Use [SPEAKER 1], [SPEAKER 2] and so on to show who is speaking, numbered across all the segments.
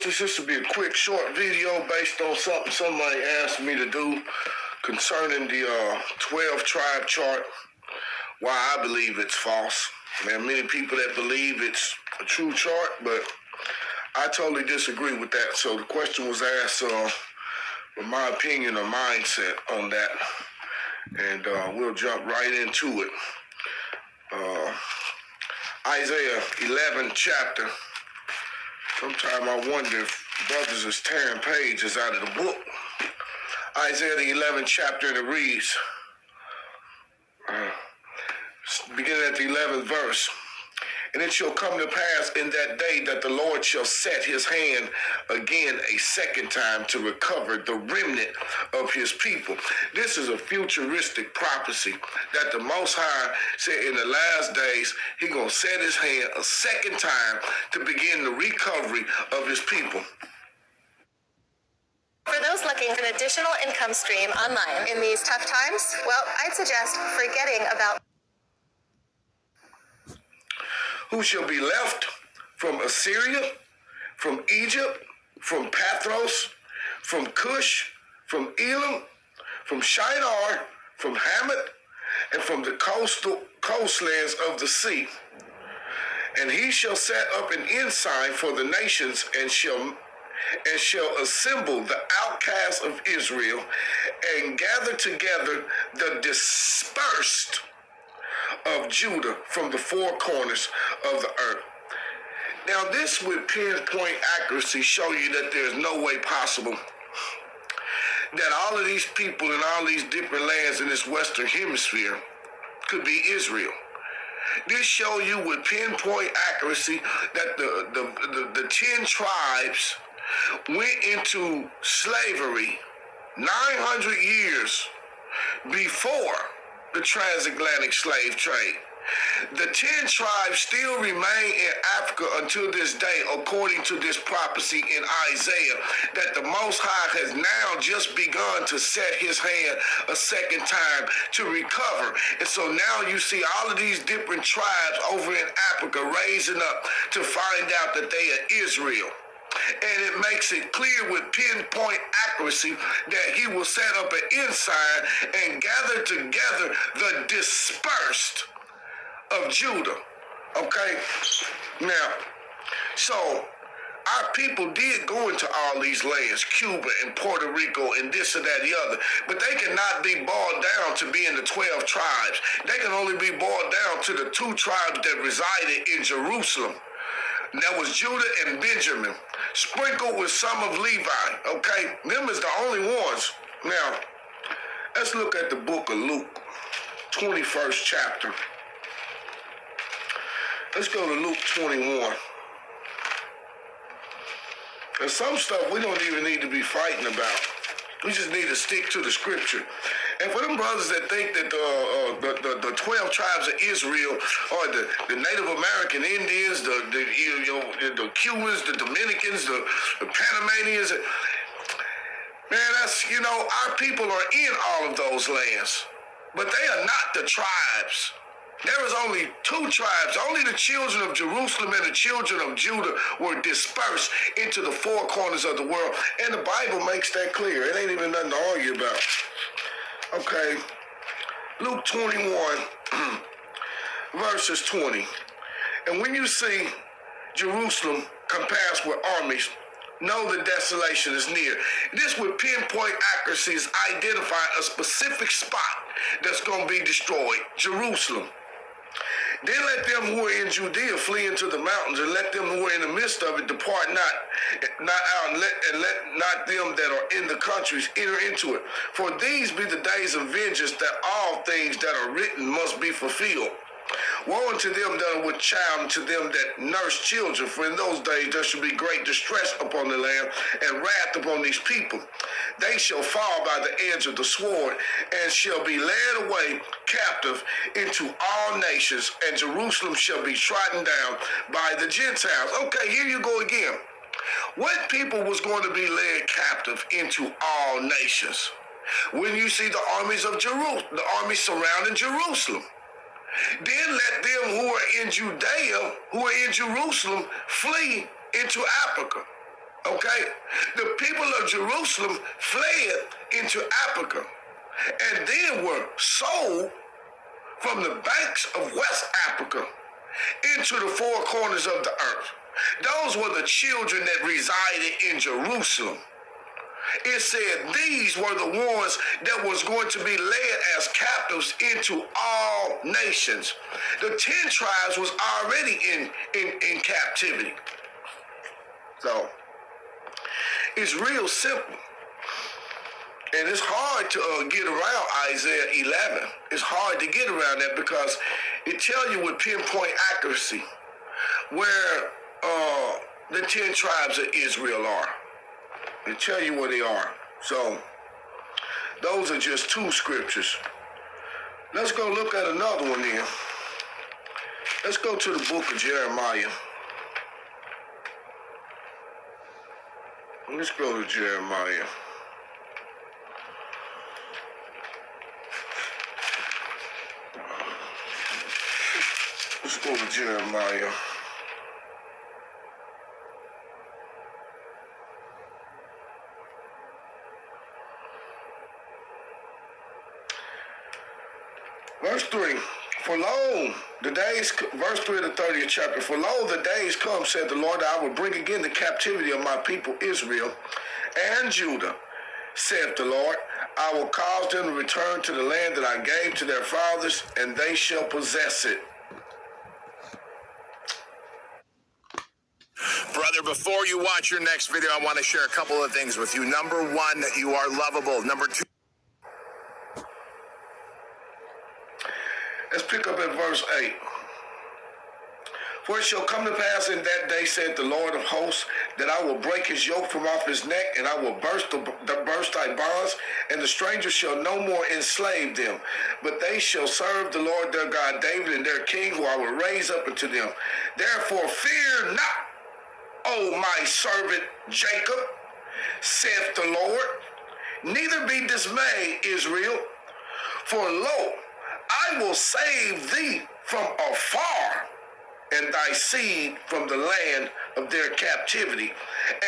[SPEAKER 1] This will be a quick, short video based on something somebody asked me to do concerning the 12-tribe chart, why I believe it's false. There are many people that believe it's a true chart, but I totally disagree with that. So the question was asked for my opinion or mindset on that, and we'll jump right into it. Isaiah 11 chapter. Sometimes I wonder if brothers is tearing pages out of the book. Isaiah the 11th chapter, and it reads, beginning at the 11th verse, "And it shall come to pass in that day that the Lord shall set his hand again a second time to recover the remnant of his people." This is a futuristic prophecy that the Most High said in the last days he gonna set his hand a second time to begin the recovery of his people.
[SPEAKER 2] For those looking for an additional income stream online in these tough times, well, I'd suggest forgetting about
[SPEAKER 1] Who shall be left from Assyria, from Egypt, from Pathros, from Cush, from Elam, from Shinar, from Hamath, and from the coastlands of the sea. And he shall set up an ensign for the nations, and shall assemble the outcasts of Israel, and gather together the dispersed of Judah from the four corners of the earth. Now, this would pinpoint accuracy show you that there's no way possible that all of these people in all these different lands in this Western Hemisphere could be Israel. This show you with pinpoint accuracy that the 10 tribes went into slavery 900 years before the transatlantic slave trade. The 10 tribes still remain in Africa until this day, according to this prophecy in Isaiah, that the Most High has now just begun to set his hand a second time to recover. And so now you see all of these different tribes over in Africa raising up to find out that they are Israel. And it makes it clear with pinpoint accuracy that he will set up an ensign and gather together the dispersed of Judah. Okay? Now, so our people did go into all these lands, Cuba and Puerto Rico and this and that and the other, but they cannot be boiled down to being the 12 tribes. They can only be boiled down to the 2 tribes that resided in Jerusalem. That was Judah and Benjamin, sprinkled with some of Levi, okay? Them is the only ones. Now, let's look at the book of Luke, 21st chapter. Let's go to Luke 21. There's some stuff we don't even need to be fighting about. We just need to stick to the scripture. And for them brothers that think that the 12 tribes of Israel or the Native American Indians, the Cubans, the Dominicans, the Panamanians, man, that's, our people are in all of those lands. But they are not the tribes. There is only 2 tribes. Only the children of Jerusalem and the children of Judah were dispersed into the 4 corners of the world. And the Bible makes that clear. It ain't even nothing to argue about. Okay. Luke 21, verses 20. "And when you see Jerusalem compassed with armies, know the desolation is near." This with pinpoint accuracy is identify a specific spot that's going to be destroyed, Jerusalem. "Then let them who are in Judea flee into the mountains, and let them who are in the midst of it depart not out, and let not them that are in the countries enter into it. For these be the days of vengeance, that all things that are written must be fulfilled. Woe unto them that are with child, and to them that nurse children, for in those days there shall be great distress upon the land, and wrath upon these people. They shall fall by the edge of the sword, and shall be led away captive into all nations, and Jerusalem shall be trodden down by the Gentiles." Okay, here you go again. What people was going to be led captive into all nations? When you see the armies of Jerusalem, the armies surrounding Jerusalem. Then let them who are in Judea, who are in Jerusalem, flee into Africa. Okay? The people of Jerusalem fled into Africa and then were sold from the banks of West Africa into the four corners of the earth. Those were the children that resided in Jerusalem. It said these were the ones that was going to be led as captives into all nations. The 10 tribes was already in captivity. So, it's real simple. And it's hard to get around Isaiah 11. It's hard to get around that because it tells you with pinpoint accuracy where the 10 tribes of Israel are. It tell you where they are. So, those are just two scriptures. Let's go look at another one then. Let's go to the book of Jeremiah. Let's go to Jeremiah. Let's go to Jeremiah. Verse 3. For lo, the days, verse 3 of the 30th chapter, for lo, the days come, said the Lord, I will bring again the captivity of my people Israel and Judah, saith the Lord. I will cause them to return to the land that I gave to their fathers, and they shall possess it.
[SPEAKER 3] Brother, before you watch your next video, I want to share a couple of things with you. Number one, you are lovable. Number two,
[SPEAKER 1] let's pick up at verse 8. For it shall come to pass in that day, said the Lord of hosts, that I will break his yoke from off his neck, and I will burst thy bonds, and the stranger shall no more enslave them. But they shall serve the Lord their God, David, and their king, who I will raise up unto them. Therefore fear not, O my servant Jacob, saith the Lord. Neither be dismayed, Israel, for lo, I will save thee from afar, and thy seed from the land of their captivity.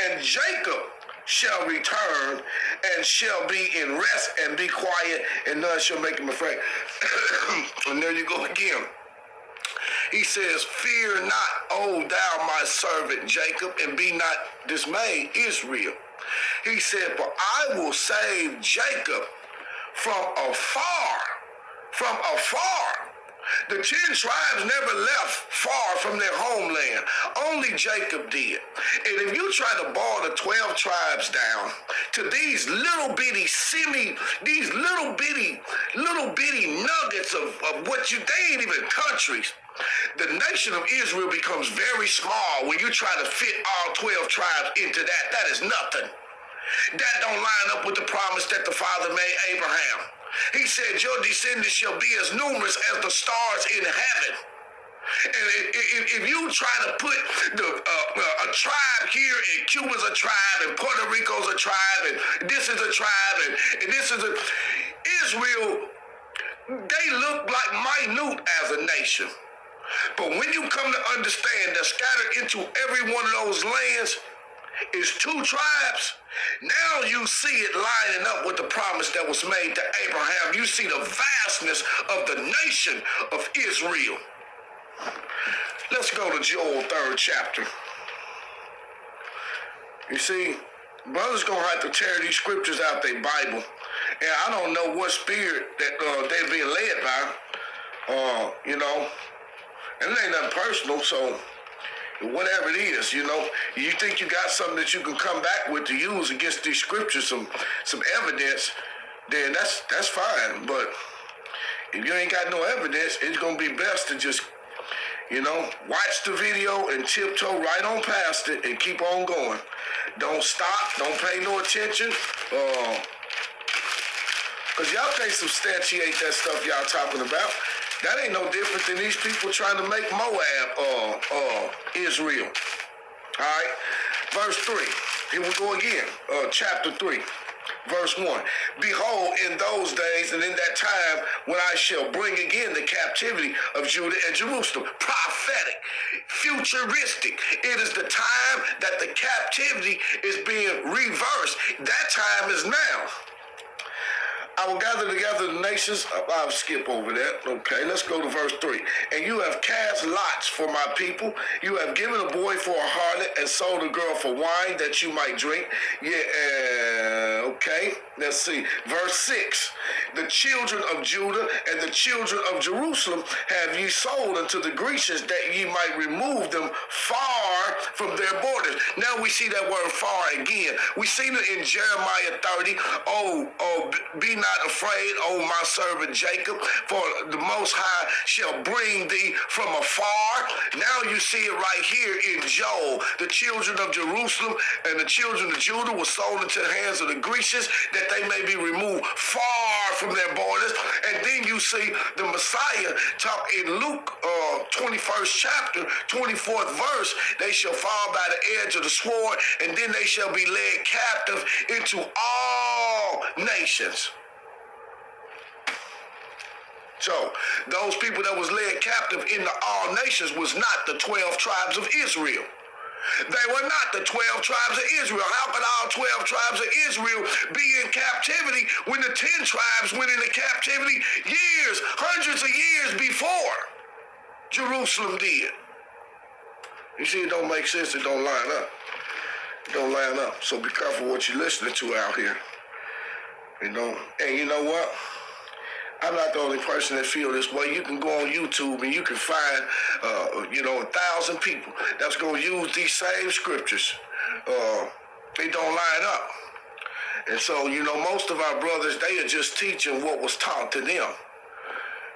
[SPEAKER 1] And Jacob shall return, and shall be in rest, and be quiet, and none shall make him afraid. And there you go again. He says, fear not, O thou my servant Jacob, and be not dismayed, Israel. He said, for I will save Jacob from afar. From afar. The 10 tribes never left far from their homeland. Only Jacob did. And if you try to boil the 12 tribes down to these little bitty these little bitty nuggets of what they ain't even countries. The nation of Israel becomes very small when you try to fit all 12 tribes into that. That is nothing. That don't line up with the promise that the Father made Abraham. He said, your descendants shall be as numerous as the stars in heaven. And if you try to put a tribe here, and Cuba's a tribe, and Puerto Rico's a tribe, and this is a tribe, and this is a... Israel, they look like minute as a nation. But when you come to understand that scattered into every one of those lands is 2 tribes, now you see it lining up with the promise that was made to Abraham. You see the vastness of the nation of Israel. Let's go to Joel 3rd chapter. You see, brothers gonna have to tear these scriptures out their Bible. And I don't know what spirit that they're being led by. And it ain't nothing personal, so whatever it is, you think you got something that you can come back with to use against these scriptures, some evidence, then that's fine. But if you ain't got no evidence, it's gonna be best to just, watch the video and tiptoe right on past it and keep on going. Don't stop. Don't pay no attention. Because y'all can't substantiate that stuff y'all talking about. That ain't no different than these people trying to make Moab Israel. All right? Verse 3. Here we go again. Chapter 3. Verse 1. Behold, in those days and in that time when I shall bring again the captivity of Judah and Jerusalem. Prophetic, futuristic. It is the time that the captivity is being reversed. That time is now. I will gather together the nations. I'll skip over that. Okay, let's go to verse 3. And you have cast lots for my people. You have given a boy for a harlot and sold a girl for wine that you might drink. Yeah, okay. Let's see. Verse 6. The children of Judah and the children of Jerusalem have ye sold unto the Grecians that ye might remove them far from their borders. Now we see that word far again. We seen it in Jeremiah 30. Be not afraid, O my servant Jacob, for the Most High shall bring thee from afar. Now you see it right here in Joel. The children of Jerusalem and the children of Judah were sold into the hands of the Grecians that they may be removed far from their borders. And then you see the Messiah talk in Luke 21st chapter, 24th verse. They shall fall by the edge of the sword, and then they shall be led captive into all nations. So, those people that was led captive into all nations was not the 12 tribes of Israel. They were not the 12 tribes of Israel. How could all 12 tribes of Israel be in captivity when the 10 tribes went into captivity years, hundreds of years before Jerusalem did? You see, it don't make sense. It don't line up. It don't line up. So be careful what you're listening to out here. You know, and you know what? I'm not the only person that feel this way. You can go on YouTube and you can find, 1,000 people that's going to use these same scriptures. They don't line up. And so, most of our brothers, they are just teaching what was taught to them.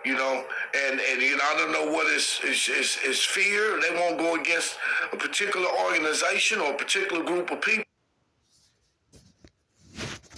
[SPEAKER 1] And I don't know what is fear. They won't go against a particular organization or a particular group of people.